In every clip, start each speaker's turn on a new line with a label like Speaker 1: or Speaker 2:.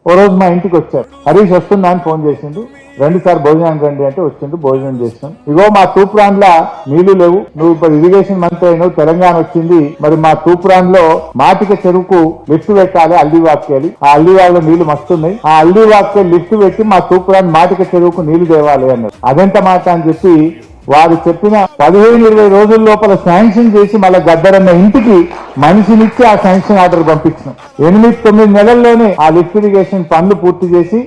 Speaker 1: ఓ రోజు మా ఇంటికి వచ్చారు. హరీష్ వస్తున్నా అని ఫోన్ చేసిండు. 2 సార్లు భోజనానికి రండి అంటే వచ్చిండు. భోజనం చేసినాం. ఇగో మా తూప్రాన్లా నీళ్లు లేవు, నువ్వు ఇప్పుడు ఇరిగేషన్ మంత్రి అయినావు, తెలంగాణ వచ్చింది, మరి మా తూప్రాన్ లో మాటిక చెరువుకు లిఫ్ట్ పెట్టాలి, అల్లివాక్యాలి, ఆ అల్లివాళ్ళలో నీళ్లు మస్తున్నాయి, ఆ అల్లివాక్య లిఫ్ట్ పెట్టి మా తూప్రాన్ మాటిక చెరువుకు నీళ్లు తేవాలి అన్నారు. అదెంత మాట అని చెప్పి వారు చెప్పిన 15-20 రోజుల లోపల శాంక్షన్ చేసి మళ్ళీ గద్దరన్న ఇంటికి మనిషినిచ్చి ఆ శాంక్షన్ ఆర్డర్ పంపించినాం. 8-9 నెలల్లోనే ఆ లిఫ్ట్ ఇరిగేషన్ పనులు పూర్తి చేసి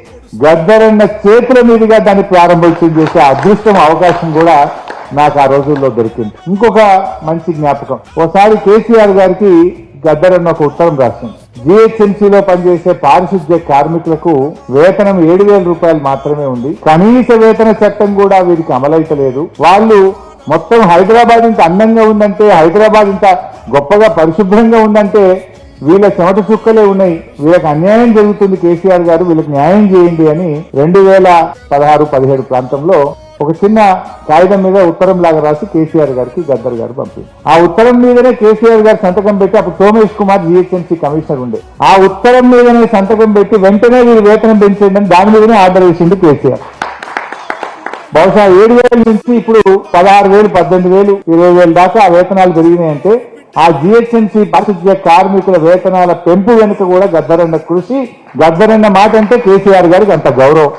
Speaker 1: గద్దరన్న చేతుల మీదుగా దాన్ని ప్రారంభోత్సవం చేసే అదృష్టం, అవకాశం కూడా నాకు ఆ రోజుల్లో దొరికింది. ఇంకొక మంచి జ్ఞాపకం, ఓసారి కేసీఆర్ గారికి గద్దరన్న ఒక ఉత్తరం రాసింది. జిహెచ్ఎంసీలో పనిచేసే పారిశుద్ధ్య కార్మికులకు వేతనం 7,000 రూపాయలు మాత్రమే ఉంది, కనీస వేతన చట్టం కూడా వీరికి అమలైతలేదు, వాళ్ళు మొత్తం హైదరాబాద్ ఇంత అందంగా ఉందంటే, హైదరాబాద్ ఇంత గొప్పగా పరిశుభ్రంగా ఉందంటే వీళ్ళ చెమట చుక్కలే ఉన్నాయి, వీళ్ళకి అన్యాయం జరుగుతుంది, కేసీఆర్ గారు వీళ్ళకి న్యాయం చేయండి అని 2016-17 ప్రాంతంలో ఒక చిన్న కాగితం మీద ఉత్తరం లాగా రాసి కేసీఆర్ గారికి గద్దర్ గారు పంపింది. ఆ ఉత్తరం మీదనే కేసీఆర్ గారు సంతకం పెట్టి, అప్పుడు సోమేష్ కుమార్ జిహెచ్ఎంసీ కమిషనర్ ఉండే, ఆ ఉత్తరం మీదనే సంతకం పెట్టి వెంటనే వీరు వేతనం పెంచండి అని దాని మీదనే ఆర్డర్ వేసింది కేసీఆర్. బహుశా 7,000 నుంచి ఇప్పుడు 16,000, 18,000, 20,000 దాకా ఆ వేతనాలు పెరిగినాయంటే ఆ జిహెచ్ఎంసీ పారిశుద్ధ్య కార్మికుల వేతనాల పెంపు వెనుక కూడా గద్దరన్న కృషి, గద్దరన్న మాట అంటే కేసీఆర్ గారికి అంత గౌరవం.